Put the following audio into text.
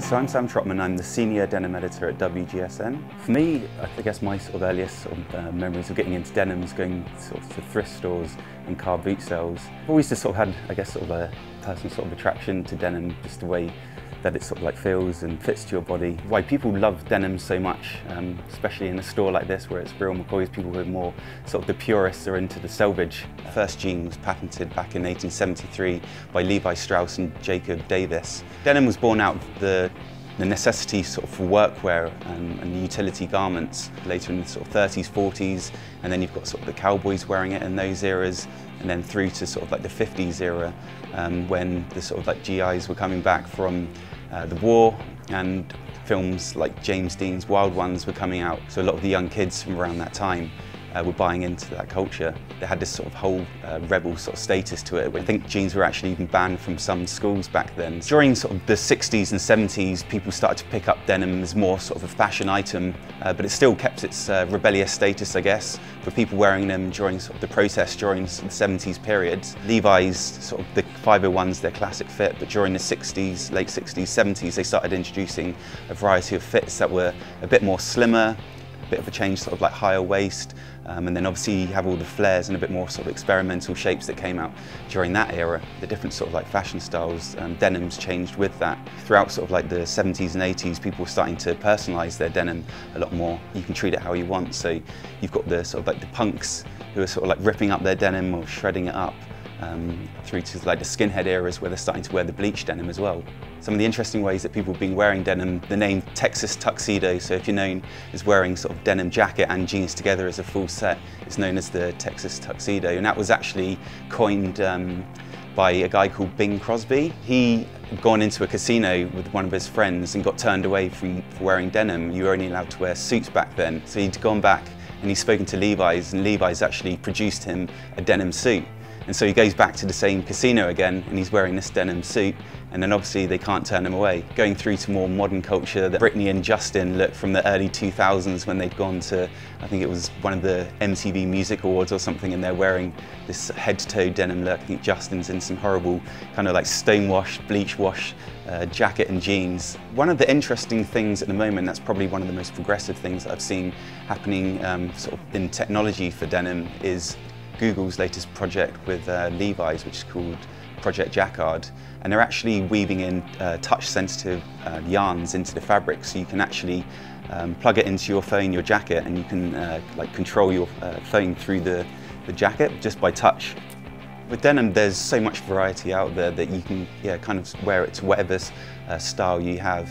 So I'm Sam Trotman, I'm the Senior Denim Editor at WGSN. For me, I guess my sort of earliest memories of getting into denim is going sort of to thrift stores and car boot sales. I've always just sort of had, I guess, sort of a personal sort of attraction to denim, just the way that it sort of like feels and fits to your body. Why people love denim so much, especially in a store like this where it's real McCoys, people who are more sort of the purists are into the selvage. The first jean was patented back in 1873 by Levi Strauss and Jacob Davis. Denim was born out of the necessity sort of for workwear and utility garments later in the sort of 30s, 40s, and then you've got sort of the cowboys wearing it in those eras, and then through to sort of like the 50s era when the sort of like GIs were coming back from the war, and films like James Dean's Wild Ones were coming out. So a lot of the young kids from around that time were buying into that culture. They had this sort of whole rebel sort of status to it. I think jeans were actually even banned from some schools back then. During sort of the 60s and 70s, people started to pick up denim as more sort of a fashion item, but it still kept its rebellious status, I guess, for people wearing them during sort of the protest during the 70s period. Levi's, sort of the 501's their classic fit, but during the 60s, late 60s, 70s, they started introducing a variety of fits that were a bit more slimmer, a bit of a change, sort of like higher waist, and then obviously you have all the flares and a bit more sort of experimental shapes that came out during that era. The different sort of like fashion styles, denims changed with that. Throughout sort of like the 70s and 80s, people were starting to personalise their denim a lot more. You can treat it how you want, so you've got the sort of like the punks who are sort of like ripping up their denim or shredding it up, through to like the skinhead eras where they're starting to wear the bleached denim as well. Some of the interesting ways that people have been wearing denim, the name Texas tuxedo, so if you're known as wearing sort of denim jacket and jeans together as a full set, it's known as the Texas tuxedo, and that was actually coined by a guy called Bing Crosby. He had gone into a casino with one of his friends and got turned away for wearing denim. You were only allowed to wear suits back then, so he'd gone back and he's spoken to Levi's, and Levi's actually produced him a denim suit. And so he goes back to the same casino again and he's wearing this denim suit, and then obviously they can't turn him away. Going through to more modern culture, the Britney and Justin look from the early 2000s when they'd gone to, I think it was one of the MTV Music Awards or something, and they're wearing this head-to-toe denim look. I think Justin's in some horrible kind of like stone-washed, bleach-washed jacket and jeans. One of the interesting things at the moment, that's probably one of the most progressive things that I've seen happening sort of in technology for denim, is Google's latest project with Levi's, which is called Project Jacquard, and they're actually weaving in touch-sensitive yarns into the fabric, so you can actually plug it into your phone, your jacket, and you can like control your phone through the jacket just by touch. With denim, there's so much variety out there that you can kind of wear it to whatever style you have.